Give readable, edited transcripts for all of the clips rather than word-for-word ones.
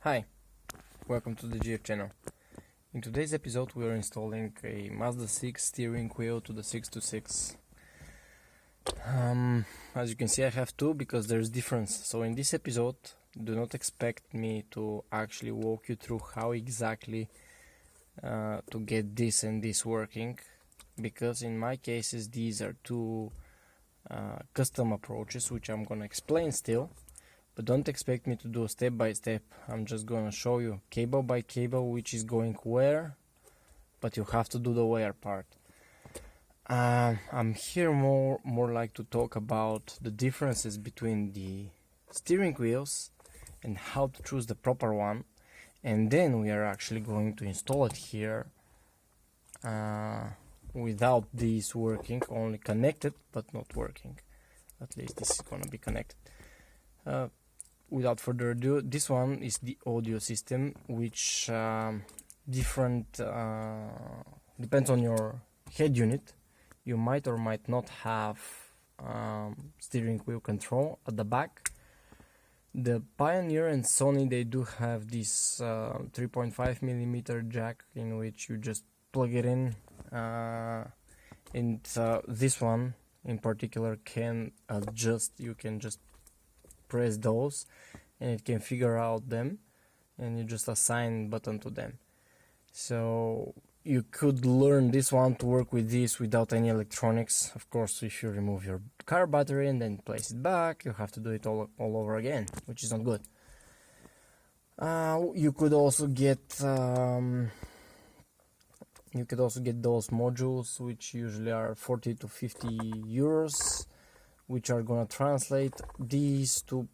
Hi, welcome to the GF channel. In today's episode we are installing a Mazda 6 steering wheel to the 626. As you can see, I have two because there's difference. So in this episode, do not expect me to actually walk you through how exactly to get this and this working, because in my cases these are two custom approaches which I'm gonna explain still. But don't expect me to do step by step. I'm just gonna show you cable by cable which is going where, but you have to do the where part. I'm here more like to talk about the differences between the steering wheels and how to choose the proper one, and then we are actually going to install it here without these working, only connected but not working. At least this is gonna be connected. Without further ado, this one is the audio system, which depends on your head unit. You might or might not have steering wheel control at the back. The Pioneer and Sony, they do have this 3.5mm jack in which you just plug it in, and this one in particular can adjust. You can just press those and it can figure out them, and you just assign button to them. So you could learn this one to work with this without any electronics. Of course, if you remove your car battery and then place it back, you have to do it all over again, which is not good. You could also get those modules, which usually are 40 to 50 euros, which are gonna translate these to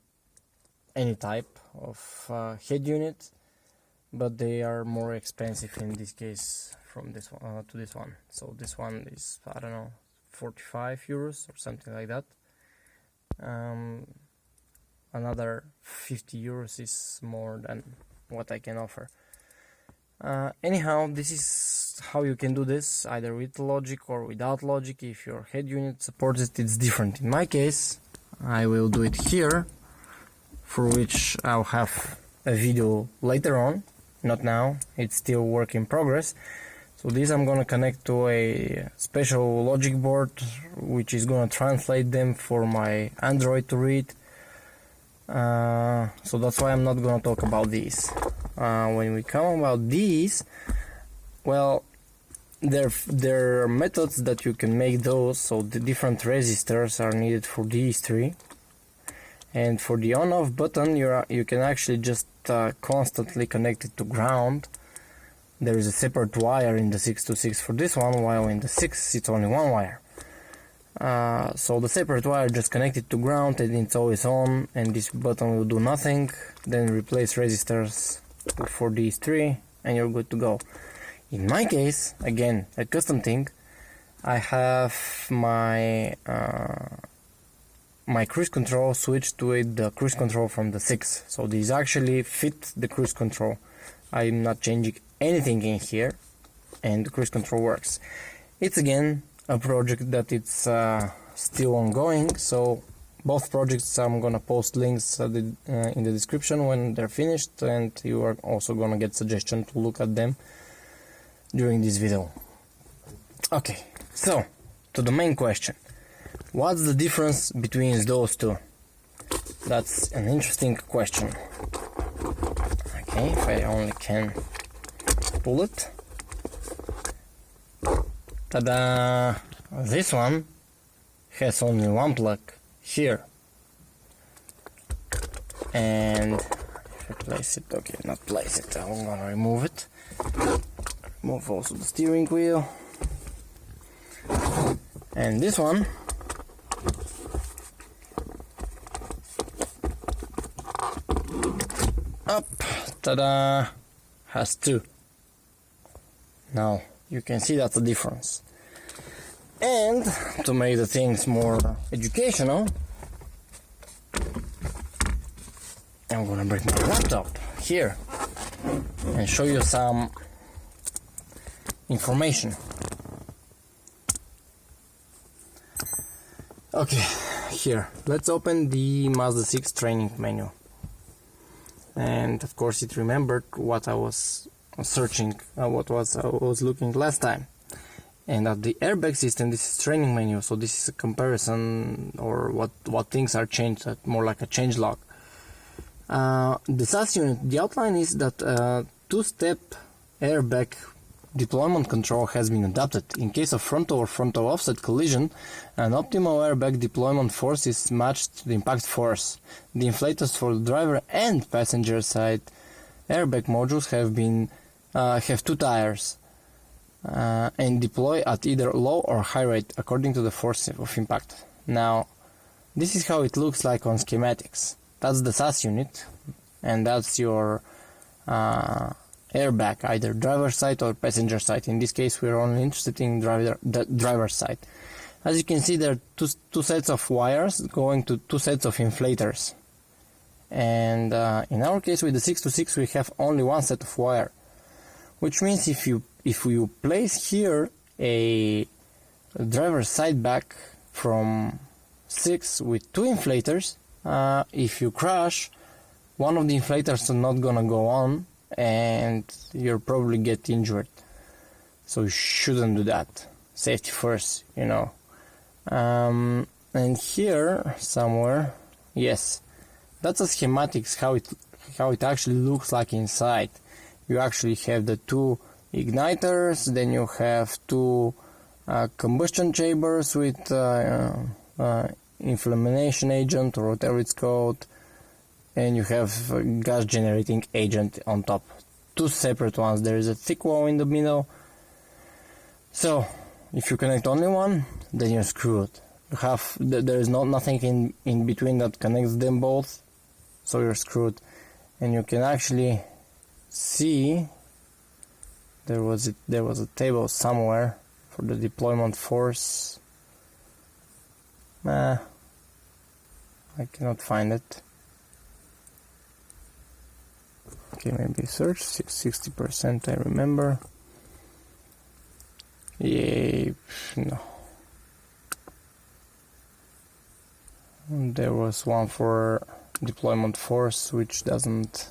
any type of head unit, but they are more expensive in this case from this one to this one. So this one is, I don't know, 45 euros or something like that. Another 50 euros is more than what I can offer. Anyhow, this is how you can do this, either with logic or without logic. If your head unit supports it, it's different. In my case, I will do it here, for which I'll have a video later on, not now, it's still work in progress. So this I'm gonna connect to a special logic board, which is gonna translate them for my Android to read. So that's why I'm not gonna talk about these. When we come about these, well, there are methods that you can make those. So the different resistors are needed for these three, and for the on-off button, you can actually just constantly connect it to ground. There is a separate wire in the 626 for this one, while in the 6 it's only one wire. So the separate wire just connected to ground and it's always on, and this button will do nothing. Then replace resistors for these three and you're good to go. In my case, again, a custom thing, I have my my cruise control switched to the cruise control from the 6. So these actually fit the cruise control. I'm not changing anything in here and the cruise control works. It's again a project that it's still ongoing, so both projects I'm gonna post links in the description when they're finished, and you are also gonna get suggestion to look at them during this video. Okay, so to the main question, what's the difference between those two? That's an interesting question. Okay, if I only can pull it. Ta-da! This one has only one plug here, and if I place it, okay, not place it, I'm gonna remove it. Remove also the steering wheel, and this one up, ta-da, has two. Now you can see that's the difference. And to make the things more educational, I'm gonna bring my laptop here and show you some information. Okay, here, let's open the Mazda 6 training menu. and of course it remembered what I was searching, I was looking last time. And at the airbag system, this is training menu, so this is a comparison or what things are changed, more like a change log. The SAS unit, the outline is that two-step airbag deployment control has been adopted. In case of frontal or frontal offset collision, an optimal airbag deployment force is matched to the impact force. The inflators for the driver and passenger side airbag modules have two tires and deploy at either low or high rate according to the force of impact. Now, this is how it looks like on schematics. That's the SAS unit, and that's your airbag, either driver side or passenger side. In this case, we're only interested in the driver's side. As you can see, there are two sets of wires going to two sets of inflators. And in our case, with the 626, we have only one set of wire, which means if you place here a driver's side back from 6 with two inflators, if you crash, one of the inflators is not gonna go on and you'll probably get injured. So you shouldn't do that. Safety first, you know. And here somewhere, yes, that's a schematics how it actually looks like inside. You actually have the two igniters, then you have two combustion chambers with inflammation agent or whatever it's called, and you have a gas generating agent on top. Two separate ones. There is a thick wall in the middle. So if you connect only one, then you're screwed. There is nothing in between that connects them both, so you're screwed. And you can actually see there was a table somewhere for the deployment force. I cannot find it. Okay, maybe search 60%. I remember. Yeah, no. There was one for deployment force which doesn't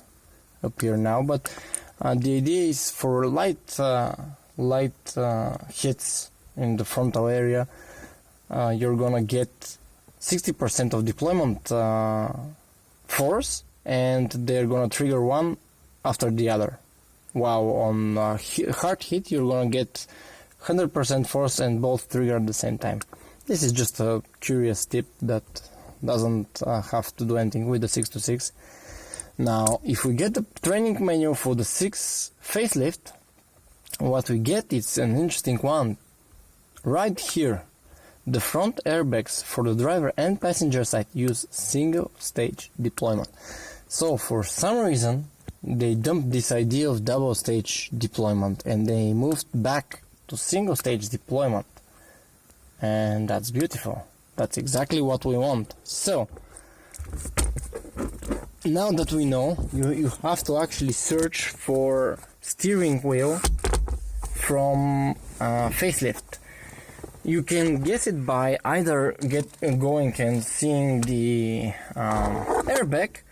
appear now, but the idea is for light hits in the frontal area, you're gonna get 60% of deployment force, and they're gonna trigger one after the other. While on hard hit, you're gonna get 100% force and both trigger at the same time. This is just a curious tip that doesn't have to do anything with the 626. Now, if we get the training manual for the 6 facelift, what we get is an interesting one. Right here, the front airbags for the driver and passenger side use single stage deployment. So for some reason, they dumped this idea of double stage deployment and they moved back to single stage deployment. And that's beautiful. That's exactly what we want. So now that we know, you have to actually search for steering wheel from facelift. You can guess it by either going and seeing the airbag,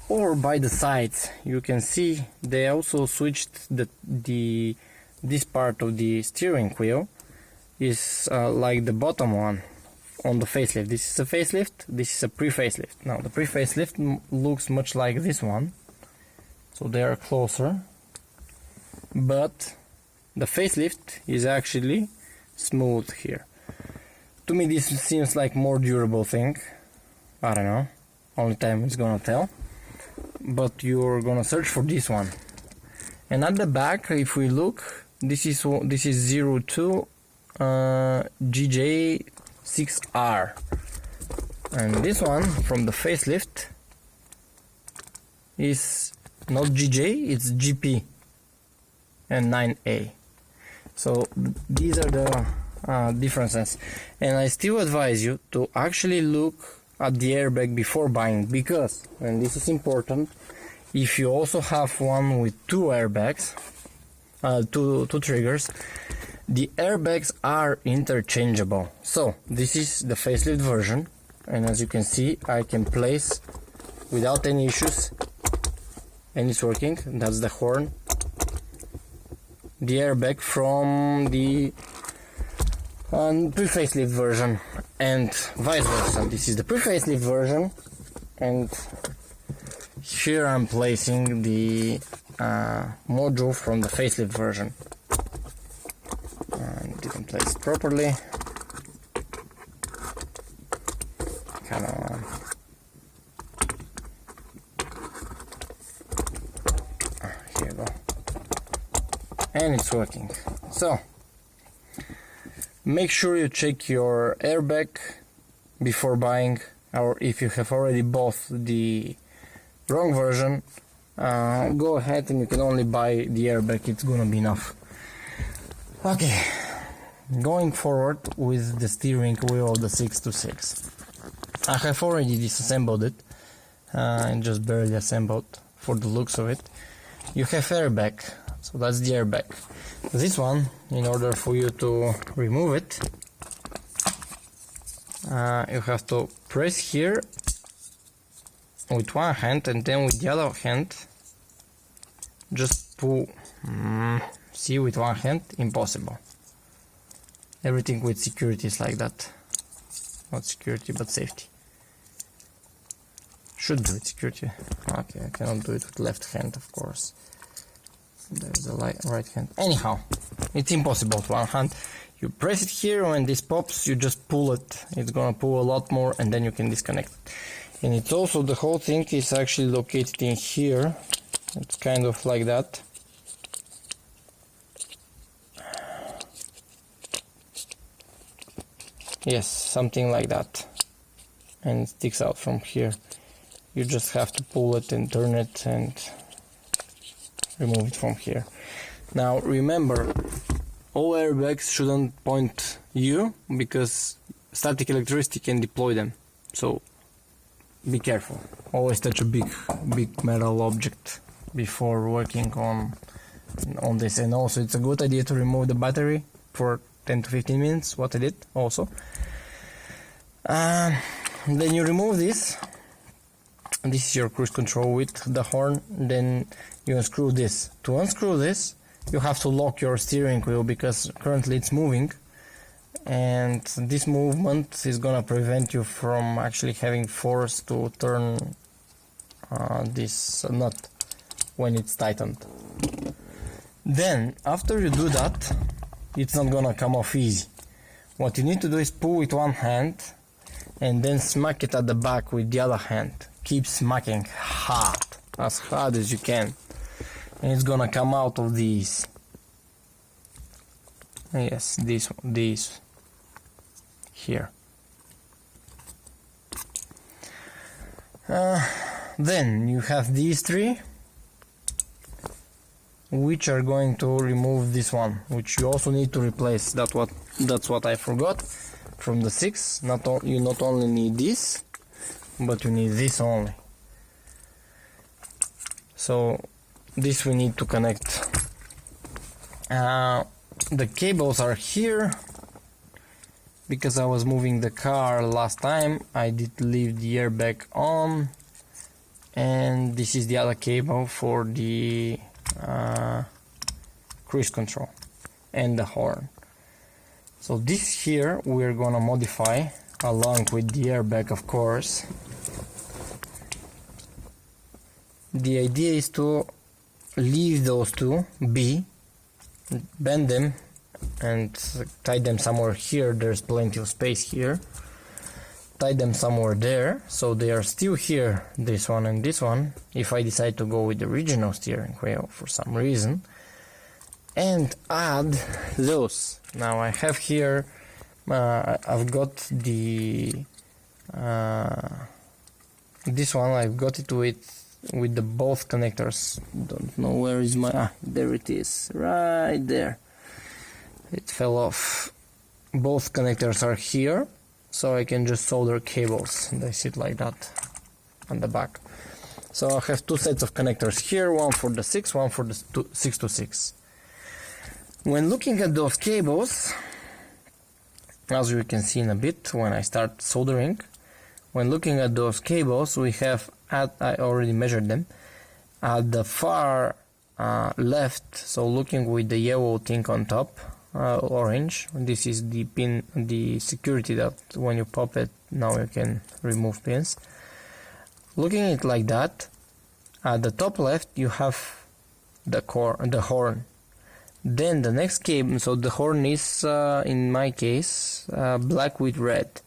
or by the sides. You can see they also switched this part of the steering wheel is like the bottom one on the facelift. This is a facelift, this is a pre-facelift. Now the pre-facelift looks much like this one, so they are closer, but the facelift is actually smooth here. To me this seems like more durable thing. I don't know, only time is gonna tell. But you're gonna search for this one. And at the back, if we look, this is 02 GJ6R, and this one from the facelift is not GJ, it's GP and 9A. So these are the differences, and I still advise you to actually look at the airbag before buying, because, and this is important, if you also have one with two airbags, two triggers, the airbags are interchangeable. So this is the facelift version, and as you can see, I can place without any issues and it's working. That's the horn. The airbag from the pre-facelift version, and vice versa. This is the pre-facelift version, and here I'm placing the module from the facelift version. And didn't place it properly. Come on. Here you go. And it's working. So make sure you check your airbag before buying, or if you have already bought the wrong version, go ahead and you can only buy the airbag, it's gonna be enough. Okay, going forward with the steering wheel of the 626. I have already disassembled it and just barely assembled for the looks of it. You have airbag, so that's the airbag. This one, in order for you to remove it, you have to press here with one hand, and then with the other hand just pull. See, with one hand, impossible. Everything with security is like that. Not security, but safety. Should do it security. Okay, I cannot do it with left hand, of course. There's the right hand. Anyhow, it's impossible with one hand. You press it here, when this pops, you just pull it. It's gonna pull a lot more, and then you can disconnect it. And it's also, the whole thing is actually located in here. It's kind of like that. Yes, something like that. And it sticks out from here. You just have to pull it and turn it and remove it from here. Now remember, all airbags shouldn't point you, because static electricity can deploy them. So be careful. Always touch a big metal object before working on this. And also it's a good idea to remove the battery for 10 to 15 minutes, what I did also. Then you remove this. This is your cruise control with the horn. Then you unscrew this. To unscrew this, you have to lock your steering wheel, because currently it's moving, and this movement is gonna prevent you from actually having force to turn this nut when it's tightened. Then after you do that, it's not gonna come off easy. What you need to do is pull with one hand and then smack it at the back with the other hand. Keep smacking hard, as hard as you can, and it's gonna come out of these. Yes, these here. Then you have these three, which are going to remove this one, which you also need to replace. That's what I forgot from the 6. You not only need this, but you need this only. So this we need to connect. The cables are here. Because I was moving the car last time, I did leave the airbag on, and this is the other cable for the cruise control and the horn. So this here we're gonna modify along with the airbag, of course. The idea is to leave those two be, bend them and tie them somewhere here. There's plenty of space here. Tie them somewhere there, so they are still here, this one and this one, if I decide to go with the original steering wheel for some reason, and add those. Now I have here, I've got the this one, I've got it with the both connectors. Don't know where is my, there it is, right there. It fell off. Both connectors are here, so I can just solder cables. They sit like that on the back. So I have two sets of connectors here, one for the 6, one for the 626. When looking at those cables, as you can see in a bit when I start soldering, when looking at those cables, we have, I already measured them, At the far left, so looking with the yellow thing on top, orange, this is the pin, the security that when you pop it, now you can remove pins. Looking at it like that, at the top left you have the horn. Then the next cable, so the horn is in my case black with red.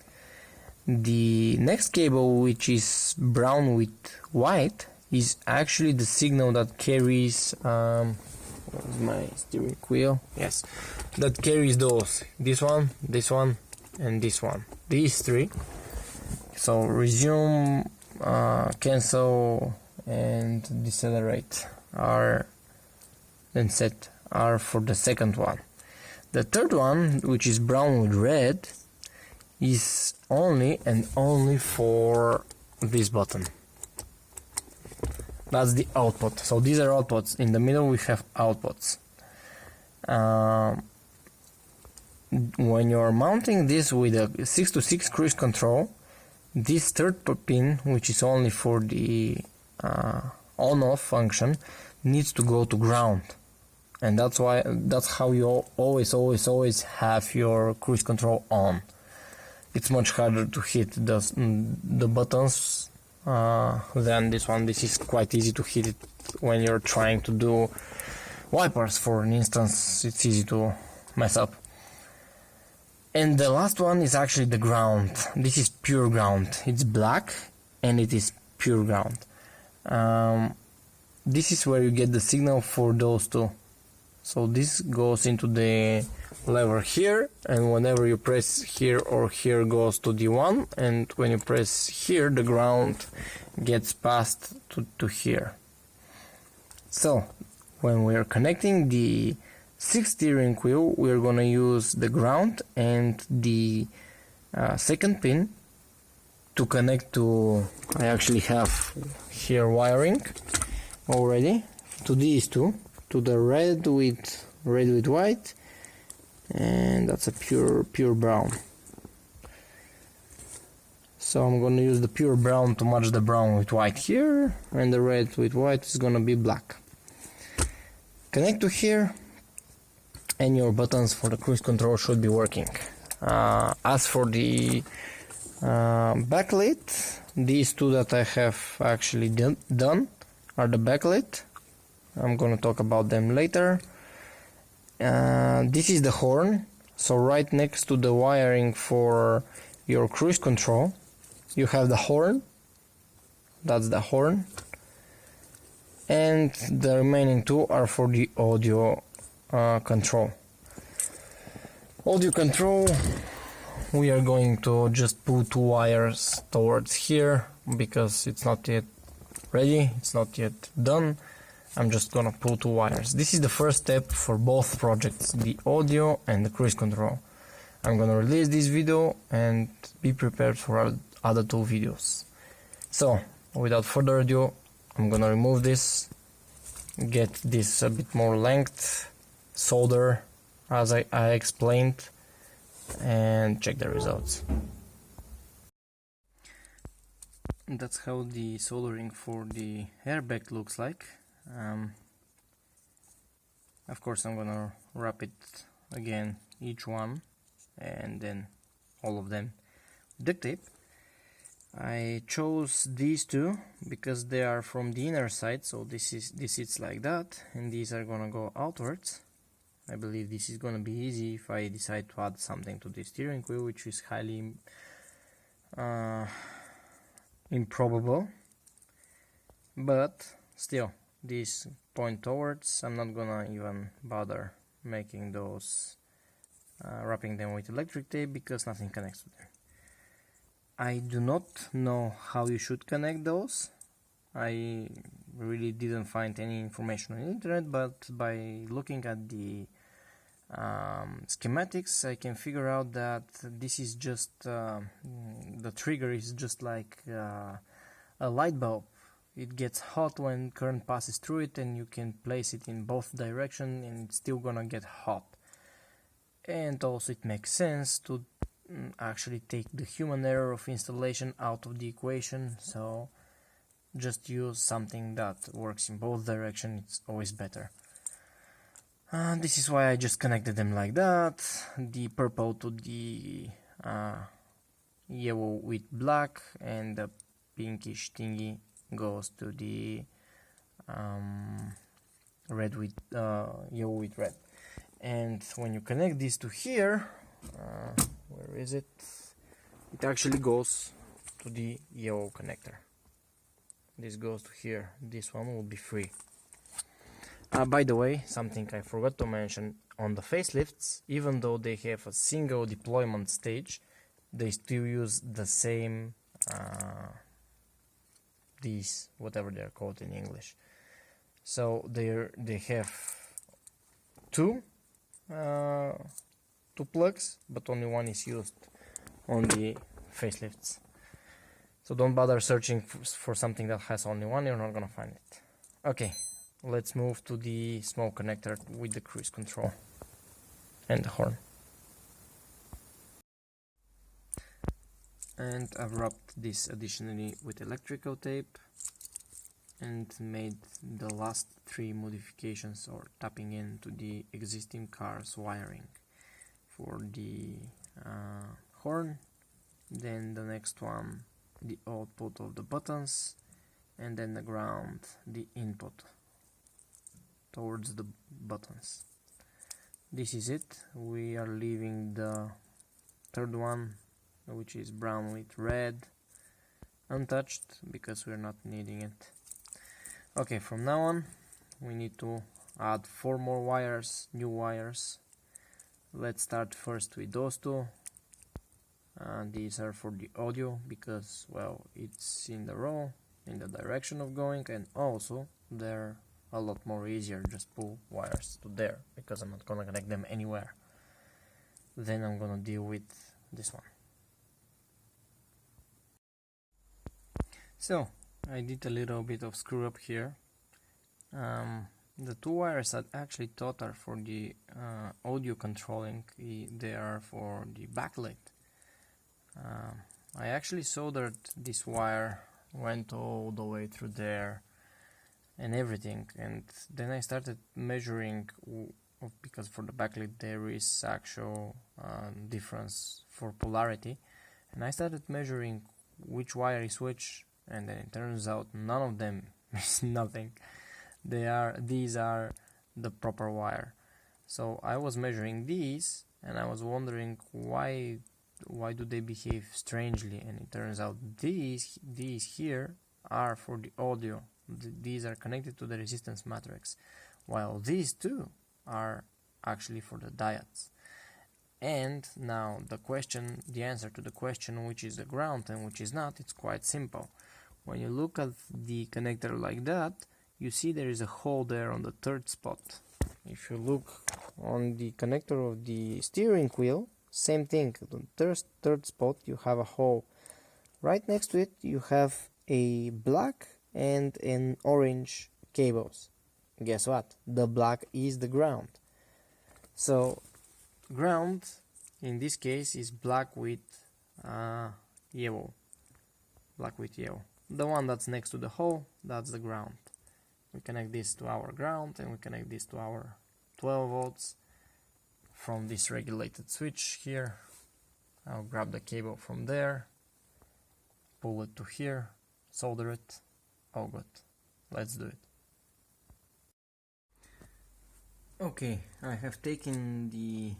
The next cable, which is brown with white, is actually the signal that carries where's my steering wheel? Yes, that carries those, this one, and this one, these three. So resume, cancel, and decelerate are then set are for the second one. The third one, which is brown with red, is only and only for this button. That's the output. So these are outputs. In the middle we have outputs. When you're mounting this with a 6-to-6 cruise control, this third pin, which is only for the on-off function, needs to go to ground. And that's how you always have your cruise control on. It's much harder to hit the buttons than this one. This is quite easy to hit it when you're trying to do wipers, for instance. It's easy to mess up. And the last one is actually the ground. This is pure ground. It's black and it is pure ground. This is where you get the signal for those two. So this goes into the lever here, and whenever you press here or here goes to the one, and when you press here the ground gets passed to here. So when we are connecting the 6th steering wheel, we are going to use the ground and the second pin to connect to, I actually have here wiring already, to these two, to the red with white, and that's a pure brown. So I'm going to use the pure brown to match the brown with white here, and the red with white is going to be black. Connect to here, and your buttons for the cruise control should be working. As for the backlight, these two that I have actually done are the backlight. I'm gonna talk about them later. This is the horn, so right next to the wiring for your cruise control you have the horn. That's the horn, and the remaining two are for the audio control. Audio control, we are going to just put two wires towards here because it's not yet ready, it's not yet done. I'm just gonna pull two wires. This is the first step for both projects, the audio and the cruise control. I'm gonna release this video and be prepared for other two videos. So without further ado, I'm gonna remove this, get this a bit more length, solder as I explained, and check the results. And that's how the soldering for the airbag looks like. Of course I'm gonna wrap it again, each one, and then all of them with duct tape. I chose these two because they are from the inner side, so this is like that, and these are gonna go outwards. I believe this is gonna be easy if I decide to add something to the steering wheel, which is highly improbable, but still, these point towards. I'm not gonna even bother making those, wrapping them with electric tape, because nothing connects to them. I do not know how you should connect those. I really didn't find any information on the internet, but by looking at the schematics I can figure out that this is just the trigger is just like a light bulb. It gets hot when current passes through it, and you can place it in both directions and it's still gonna get hot. And also it makes sense to actually take the human error of installation out of the equation, so just use something that works in both directions. It's always better. This is why I just connected them like that. The purple to the yellow with black, and the pinkish thingy goes to the red with yellow with red. And when you connect these to here, where is it? It actually goes to the yellow connector. This goes to here. This one will be free. By the way, something I forgot to mention, on the facelifts, even though they have a single deployment stage, they still use the same these, whatever they're called in English. So they have two plugs, but only one is used on the facelifts. So don't bother searching for something that has only one, you're not gonna find it. Okay, let's move to the small connector with the cruise control and the horn. And I've wrapped this additionally with electrical tape and made the last three modifications, or tapping into the existing car's wiring for the horn. Then the next one, the output of the buttons, and then the ground, the input towards the buttons. This is it. We are leaving the third one, which is brown with red, untouched because we're not needing it. Okay, from now on we need to add 4 more wires, new wires. Let's start first with those two. These are for the audio because, well, it's in the row, in the direction of going, and also they're a lot more easier. Just pull wires to there because I'm not gonna connect them anywhere. Then I'm gonna deal with this one. So I did a little bit of screw up here. The 2 wires that I actually thought are for the audio controlling, they are for the backlight. I actually soldered this wire, went all the way through there and everything, and then I started measuring, because for the backlight there is actual difference for polarity, and I started measuring which wire is which, and then it turns out none of them is nothing. These are the proper wire. So I was measuring these and I was wondering why do they behave strangely, and it turns out these here are for the audio. These are connected to the resistance matrix, while these two are actually for the diodes. And now the answer to the question which is the ground and which is not, it's quite simple. When you look at the connector like that, you see there is a hole there on the third spot. If you look on the connector of the steering wheel, same thing. On the third spot you have a hole. Right next to it you have a black and an orange cables. Guess what? The black is the ground. So ground in this case is black with yellow. Black with yellow. The one that's next to the hole, that's the ground. We connect this to our ground and we connect this to our 12 volts from this regulated switch here. I'll grab the cable from there, pull it to here, solder it. All good. Let's do it. Okay, I have taken the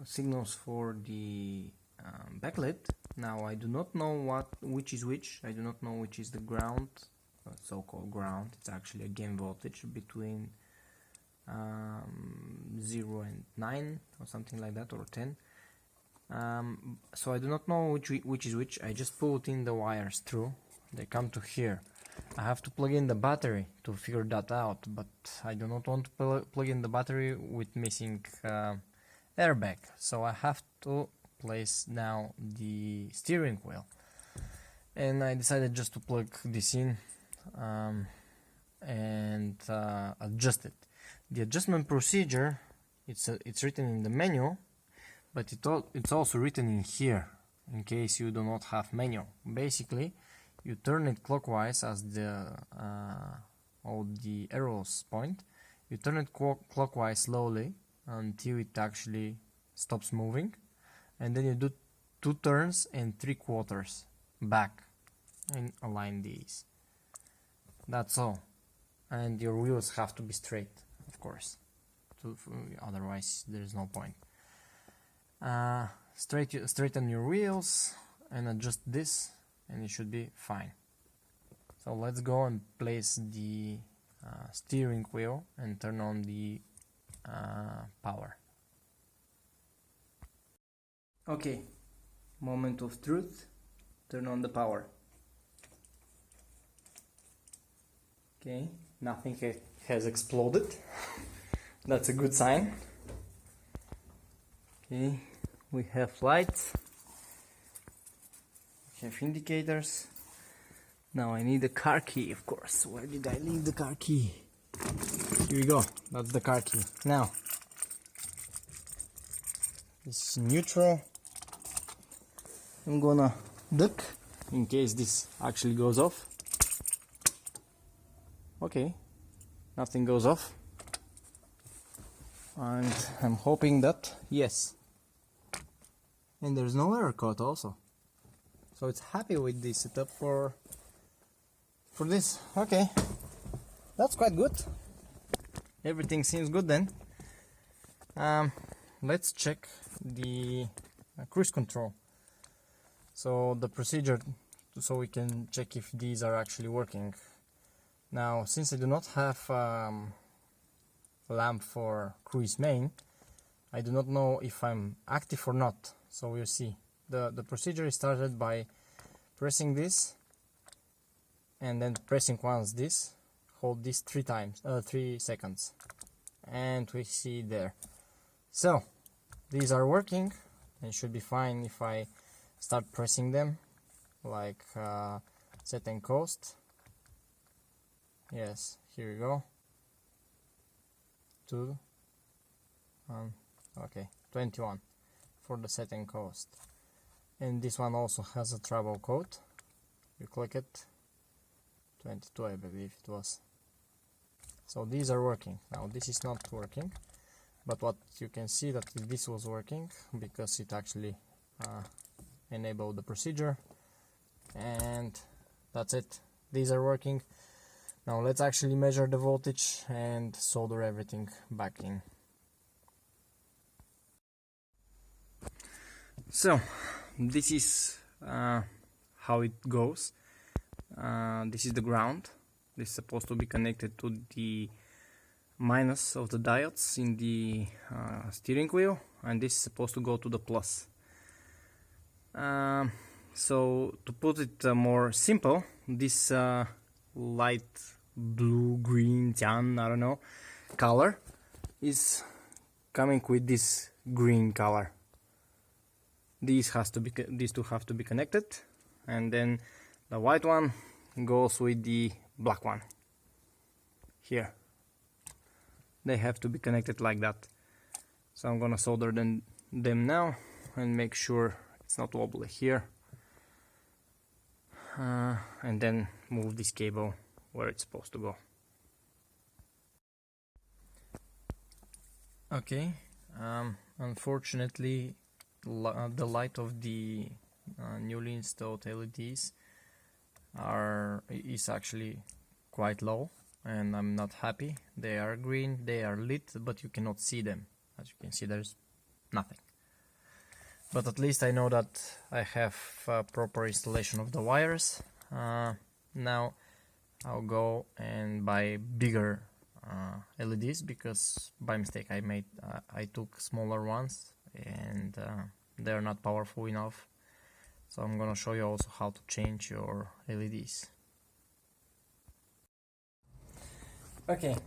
signals for the backlight. Now I do not know which is which. I do not know which is the ground, so-called ground. It's actually a gain voltage between 0 and 9 or something like that, or 10. So I do not know which is which. I just pulled in the wires through. They come to here. I have to plug in the battery to figure that out, but I do not want to plug in the battery with missing airbag. So I have to place now the steering wheel, and I decided just to plug this in and adjust it. The adjustment procedure, it's written in the manual, but it's also written in here in case you do not have manual. Basically, you turn it clockwise as the all the arrows point. You turn it clockwise slowly until it actually stops moving, and then you do 2 turns and 3/4 back and align these. That's all. And your wheels have to be straight, of course, otherwise there's no point. Straighten your wheels and adjust this, and it should be fine. So let's go and place the steering wheel and turn on the power. Okay, moment of truth. Turn on the power. Okay, nothing has exploded. That's a good sign. Okay, we have lights, we have indicators. Now I need the car key, of course. Where did I leave the car key? Here we go, that's the car key. Now, this is neutral. I'm gonna duck in case this actually goes off. Okay, nothing goes off. And I'm hoping that yes. And there's no error code also. So it's happy with the setup for this. Okay, that's quite good. Everything seems good then. Let's check the cruise control. So the procedure, so we can check if these are actually working. Now, since I do not have lamp for cruise main, I do not know if I'm active or not. So we'll see. The procedure is started by pressing this and then pressing once this. Hold this 3 seconds, and we see there. So these are working and should be fine if I start pressing them, like set and coast. Yes, here we go. 2 okay, 21 for the set and coast. And this one also has a travel code. You click it, 22 I believe it was. So these are working. Now this is not working, but what you can see that this was working because it actually enabled the procedure, and that's it. These are working. Now let's actually measure the voltage and solder everything back in. So this is how it goes. This is the ground. This is supposed to be connected to the minus of the diodes in the steering wheel, and this is supposed to go to the plus. So to put it more simple, this light blue, green, cyan, I don't know, color is coming with this green color. These two have to be connected, and then the white one goes with the black one. Here they have to be connected like that. So I'm gonna solder them now and make sure it's not wobbly here, and then move this cable where it's supposed to go. Okay, unfortunately the light of the newly installed LEDs is actually quite low, and I'm not happy. They are green, they are lit, but you cannot see them. As you can see, there's nothing. But at least I know that I have proper installation of the wires. Now I'll go and buy bigger LEDs, because by mistake I took smaller ones, and they're not powerful enough. So I'm gonna show you also how to change your LEDs. Okay,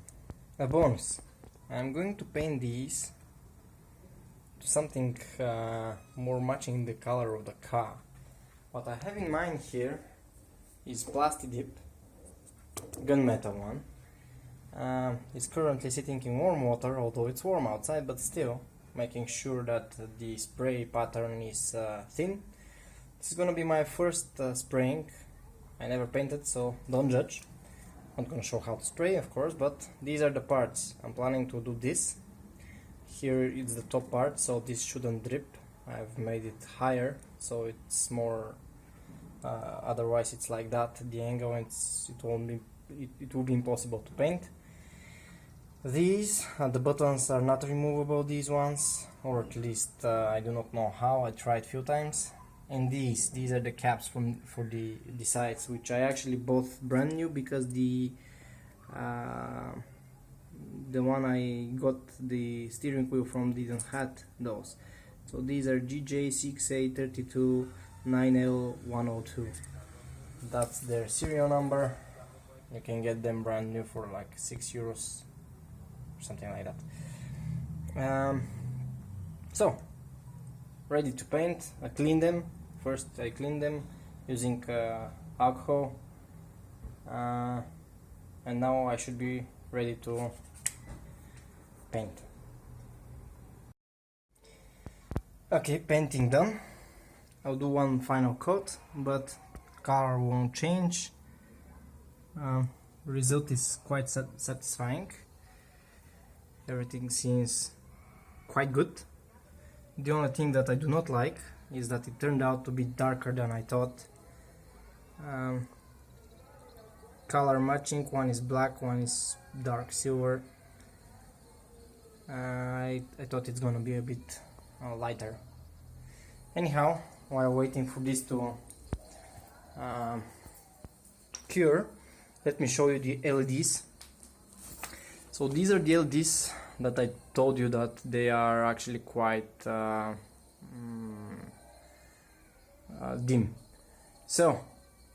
a bonus. I'm going to paint these to something more matching the color of the car. What I have in mind here is Plasti Dip, gunmetal one. It's currently sitting in warm water, although it's warm outside, but still making sure that the spray pattern is thin. This is gonna be my first spraying I never painted, so don't judge. Not gonna show how to spray, of course, but these are the parts. I'm planning to do this. Here it's the top part, so this shouldn't drip. I've made it higher, so it's more. Otherwise, it's like that. The angle, it will be impossible to paint. These the buttons are not removable. These ones, or at least I do not know how. I tried few times. And these are the caps for the sides, which I actually bought brand new because the one I got the steering wheel from didn't have those. So these are GJ6A32-9L102. That's their serial number. You can get them brand new for like €6 or something like that. So ready to paint. I clean them. First I clean them using alcohol, and now I should be ready to paint. Okay, painting done. I'll do one final coat, but color won't change. Result is quite satisfying. Everything seems quite good. The only thing that I do not like is that it turned out to be darker than I thought. Color matching, one is black, one is dark silver. I thought it's gonna be a bit lighter. Anyhow, while waiting for this to cure, let me show you the LEDs. So these are the LEDs that I told you that they are actually quite dim. So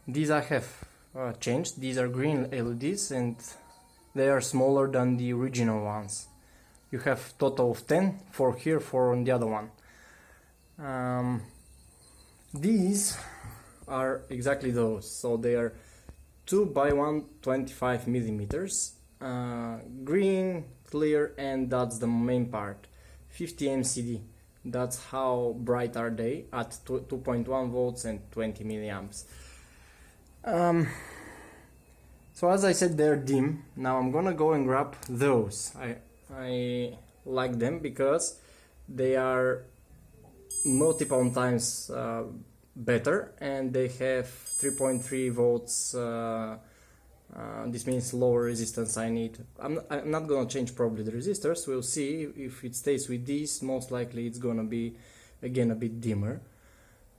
these I have changed. These are green LEDs and they are smaller than the original ones. You have total of 10, 4 here, 4 on the other one. These are exactly those. So they are 2 by 125 millimeters, green, clear, and that's the main part. 50 MCD. That's how bright are they at 2.1 volts and 20 milliamps. So as I said, they're dim. Now I'm gonna go and grab those. I like them because they are multiple times better, and they have 3.3 volts. This means lower resistance I need. I'm not gonna change probably the resistors. We'll see if it stays with these. Most likely it's gonna be again a bit dimmer.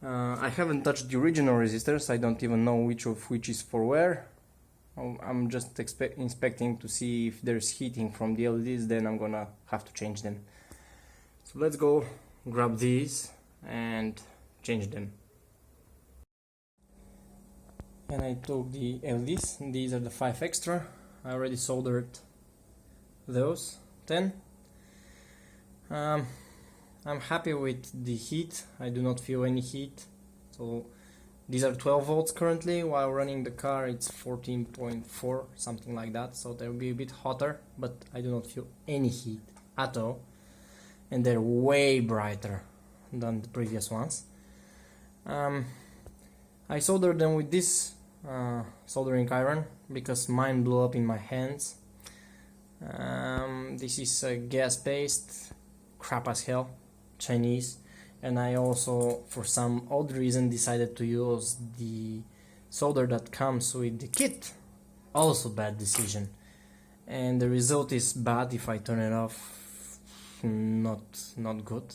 I haven't touched the original resistors. I don't even know which is for where. I'm just inspecting to see if there's heating from the LEDs. Then I'm gonna have to change them. So let's go grab these and change them. And I took the LEDs. These are the 5 extra. I already soldered those 10. I'm happy with the heat. I do not feel any heat. So these are 12 volts currently. While running the car it's 14.4, something like that. So they'll be a bit hotter, but I do not feel any heat at all. And they're way brighter than the previous ones. I soldered them with this soldering iron because mine blew up in my hands. This is a gas-based, crap as hell, Chinese, and I also for some odd reason decided to use the solder that comes with the kit. Also bad decision, and the result is bad. If I turn it off, not good,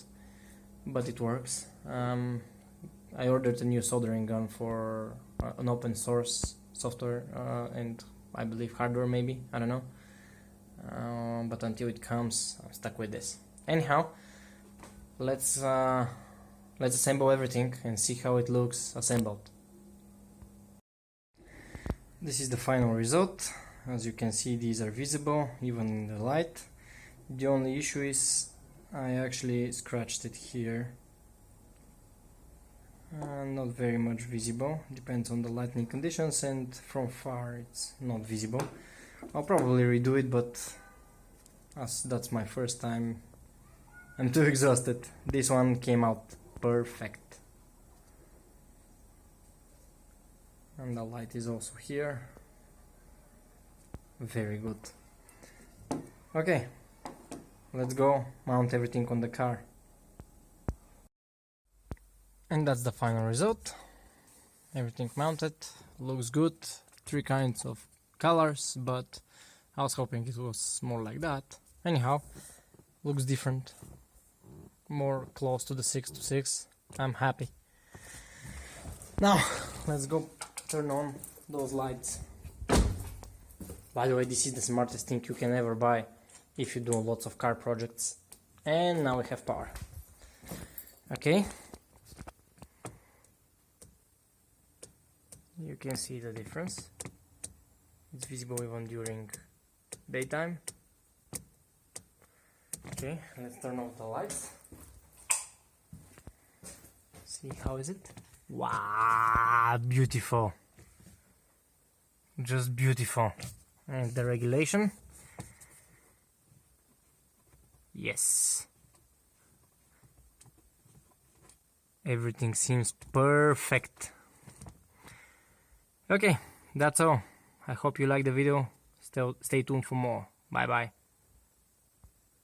but it works. I ordered a new soldering gun for an open source software and I believe hardware, maybe, I don't know, but until it comes I'm stuck with this. Anyhow, let's assemble everything and see how it looks assembled. This is the final result. As you can see, these are visible even in the light. The only issue is I actually scratched it here. Not very much visible, depends on the lighting conditions, and from far it's not visible. I'll probably redo it, but as that's my first time, I'm too exhausted. This one came out perfect. And the light is also here. Very good. Okay, let's go mount everything on the car. And that's the final result. Everything mounted, looks good. 3 kinds of colors, but I was hoping it was more like that. Anyhow, looks different, more close to the 626. I'm happy. Now let's go turn on those lights. By the way, this is the smartest thing you can ever buy if you do lots of car projects. And now we have power. Okay, you can see the difference. It's visible even during daytime. Okay, let's turn off the lights. See how is it? Wow, beautiful. Just beautiful. And the regulation. Yes. Everything seems perfect. Okay, that's all. I hope you liked the video. Stay tuned for more. Bye bye.